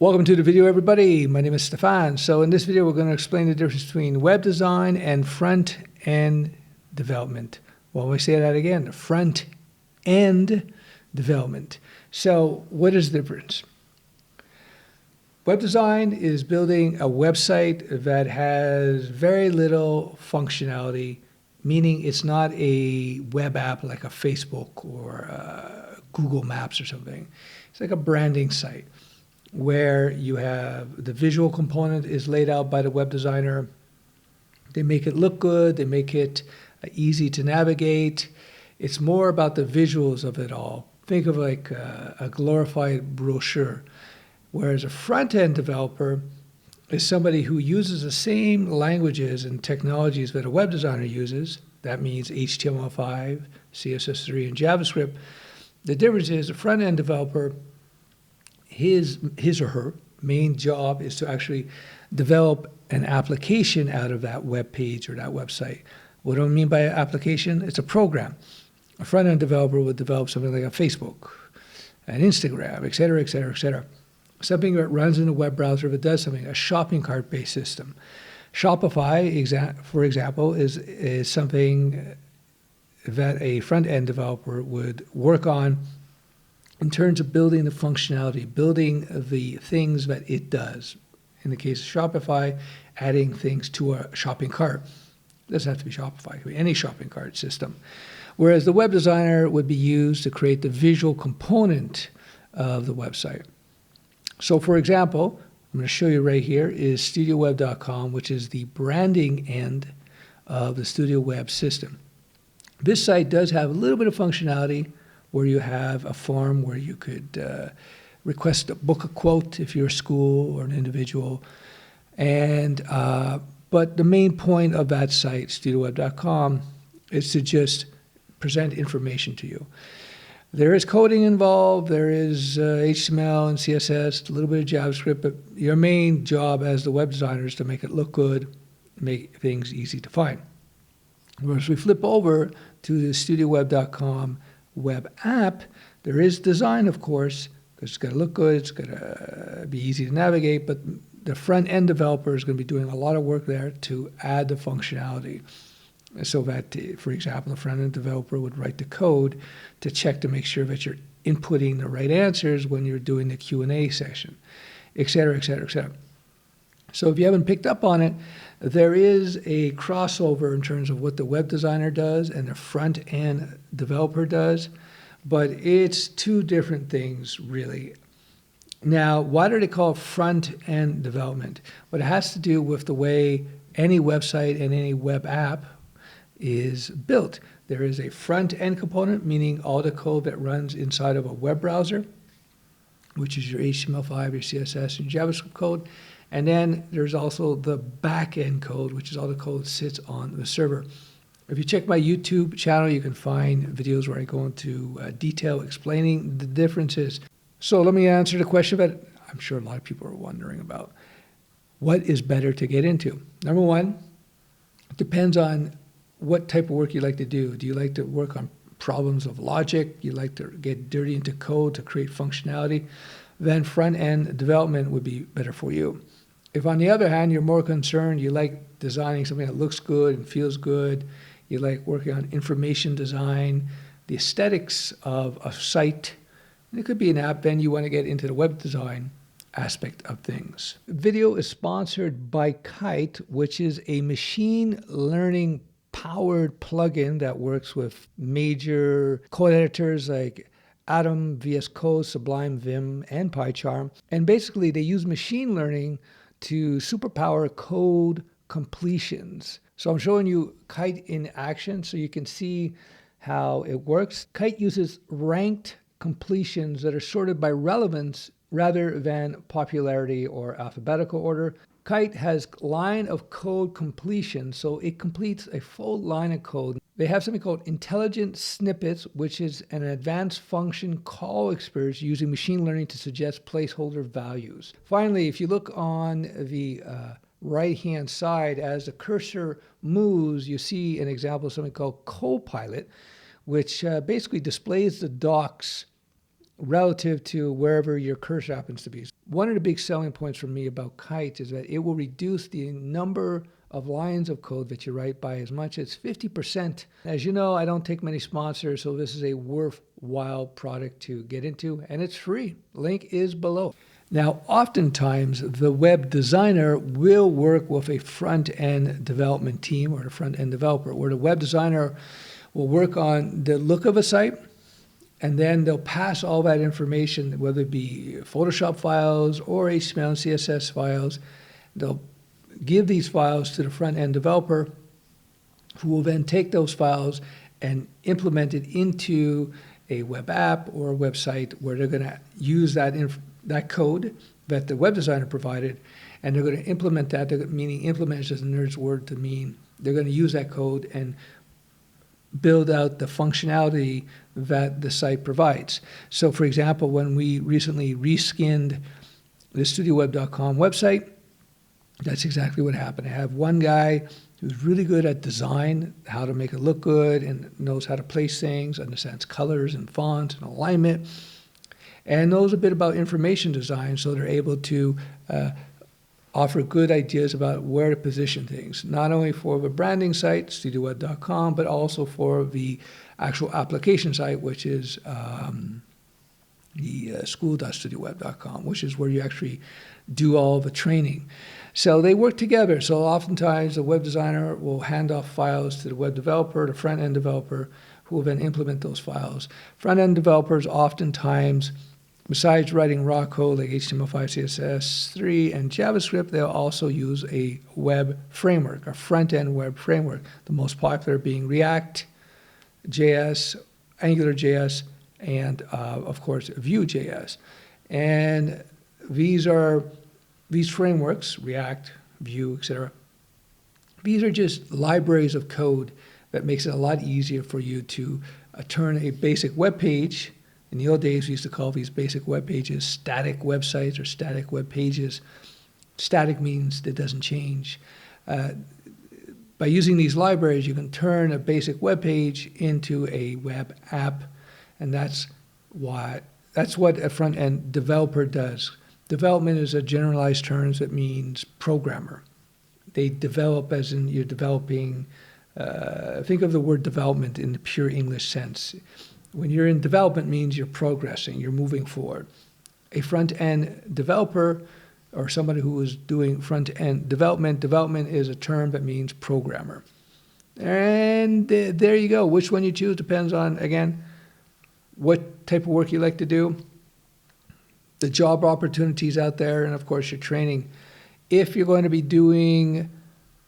Welcome to the video, everybody. My name is Stefan. So in this video, we're going to explain the difference between web design and front-end development. Well, we say that again, front-end development. So what is the difference? Web design is building a website that has very little functionality, meaning it's not a web app like a Facebook or Google Maps or something. It's like a branding site, where you have the visual component is laid out by the web designer. They make it look good. They make it easy to navigate. It's more about the visuals of it all. Think of like a glorified brochure. Whereas a front-end developer is somebody who uses the same languages and technologies that a web designer uses. That means HTML5, CSS3, and JavaScript. The difference is a front-end developer, his or her main job is to actually develop an application out of that web page or that website. What do I mean by application? It's a program. A front-end developer would develop something like a Facebook, an Instagram, et cetera, et cetera, et cetera. Something that runs in a web browser that does something, a shopping cart-based system. Shopify, for example, is something that a front-end developer would work on in terms of building the functionality, building the things that it does. In the case of Shopify, adding things to a shopping cart. It doesn't have to be Shopify, it could be any shopping cart system. Whereas the web designer would be used to create the visual component of the website. So for example, I'm going to show you right here is StudioWeb.com, which is the branding end of the StudioWeb system. This site does have a little bit of functionality, where you have a form where you could request to book a quote if you're a school or an individual. And but the main point of that site, StudioWeb.com, is to just present information to you. There is coding involved, there is HTML and CSS, a little bit of JavaScript, but your main job as the web designer is to make it look good, make things easy to find. Whereas we flip over to the StudioWeb.com web app, there is design, of course, because it's got to look good, it's got to be easy to navigate, but the front-end developer is going to be doing a lot of work there to add the functionality. So that, for example, the front-end developer would write the code to check to make sure that you're inputting the right answers when you're doing the Q&A session, et cetera, et cetera, et cetera. So if you haven't picked up on it, there is a crossover in terms of what the web designer does and the front-end developer does, but it's two different things, really. Now, why do they call it front-end development? Well, it has to do with the way any website and any web app is built. There is a front-end component, meaning all the code that runs inside of a web browser, which is your HTML5, your CSS, and JavaScript code. And then there's also the back-end code, which is all the code that sits on the server. If you check my YouTube channel, you can find videos where I go into detail explaining the differences. So let me answer the question that I'm sure a lot of people are wondering about. What is better to get into? Number one, it depends on what type of work you like to do. Do you like to work on problems of logic? You like to get dirty into code to create functionality? Then front-end development would be better for you. If, on the other hand, you're more concerned, you like designing something that looks good and feels good, you like working on information design, the aesthetics of a site, it could be an app, then you want to get into the web design aspect of things. The video is sponsored by Kite, which is a machine learning powered plugin that works with major code editors like Atom, VS Code, Sublime, Vim, and PyCharm. And basically, they use machine learning to superpower code completions. So I'm showing you Kite in action so you can see how it works. Kite uses ranked completions that are sorted by relevance rather than popularity or alphabetical order. Kite has line of code completion, so it completes a full line of code. They have something called intelligent snippets, which is an advanced function call experience using machine learning to suggest placeholder values. Finally, if you look on the right-hand side, as the cursor moves, you see an example of something called Copilot, which basically displays the docs relative to wherever your cursor happens to be. One of the big selling points for me about Kite is that it will reduce the number of lines of code that you write by as much as 50%. As you know, I don't take many sponsors, so this is a worthwhile product to get into, and it's free. Link is below. Now, oftentimes, the web designer will work with a front-end development team or a front-end developer, where the web designer will work on the look of a site, and then they'll pass all that information, whether it be Photoshop files or HTML and CSS files. They'll give these files to the front-end developer, who will then take those files and implement it into a web app or a website where they're going to use that code that the web designer provided, and they're going to implement that, meaning implement is a nerd's word to mean they're going to use that code and build out the functionality that the site provides. So for example, when we recently reskinned the StudioWeb.com website, that's exactly what happened. I have one guy who's really good at design, how to make it look good, and knows how to place things, understands colors and fonts and alignment, and knows a bit about information design, so they're able to offer good ideas about where to position things, not only for the branding site, StudioWeb.com, but also for the actual application site, which is the school.studioweb.com, which is where you actually do all the training. So they work together. So oftentimes the web designer will hand off files to the web developer, the front-end developer, who will then implement those files. Front-end developers oftentimes, besides writing raw code like HTML5, CSS3, and JavaScript, they'll also use a web framework, a front-end web framework, the most popular being React, JS, AngularJS, and of course, Vue.js. And these frameworks, React, Vue, etc., these are just libraries of code that makes it a lot easier for you to turn a basic web page. In the old days, we used to call these basic web pages static websites or static web pages. Static means it doesn't change. By using these libraries, you can turn a basic web page into a web app, and that's what a front-end developer does. Development is a generalized term that means programmer. They develop as in you're developing. Think of the word development in the pure English sense. When you're in development, means you're progressing, you're moving forward. A front-end developer or somebody who is doing front-end development is a term that means programmer. And there you go. Which one you choose depends on, again, what type of work you like to do, the job opportunities out there, and of course your training. If you're going to be doing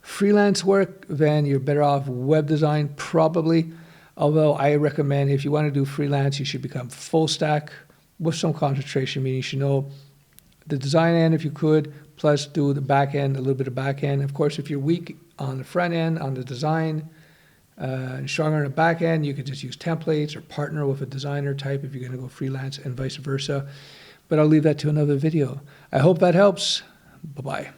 freelance work, then you're better off web design probably. Although I recommend if you want to do freelance, you should become full stack with some concentration, meaning you should know the design end if you could, plus do the back end, a little bit of back end. Of course, if you're weak on the front end, on the design, and stronger on the back end, you could just use templates or partner with a designer type if you're going to go freelance and vice versa. But I'll leave that to another video. I hope that helps. Bye-bye.